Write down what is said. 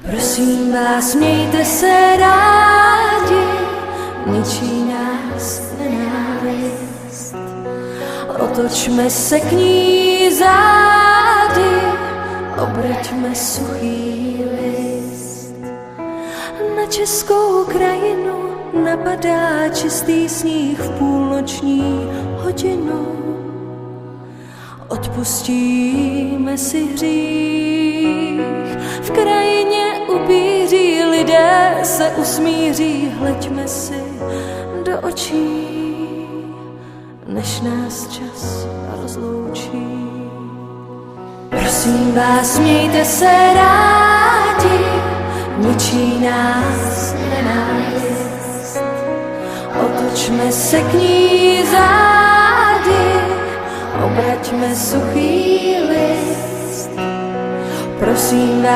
Prosím vás, mějte se rádi, ničí nás nenávist. Otočme se k ní zády, obraťme suchý list. Na českou krajinu napadá čistý sníh v půlnoční hodinu. Odpustíme si hřích, v krajině upíří lidé se usmíří. Hleďme si do očí, než nás čas rozloučí. Prosím vás, mějte se rádi, ničí nás nenávist. Otočme se k ní zády, obraťme suchý list. Prosím vás,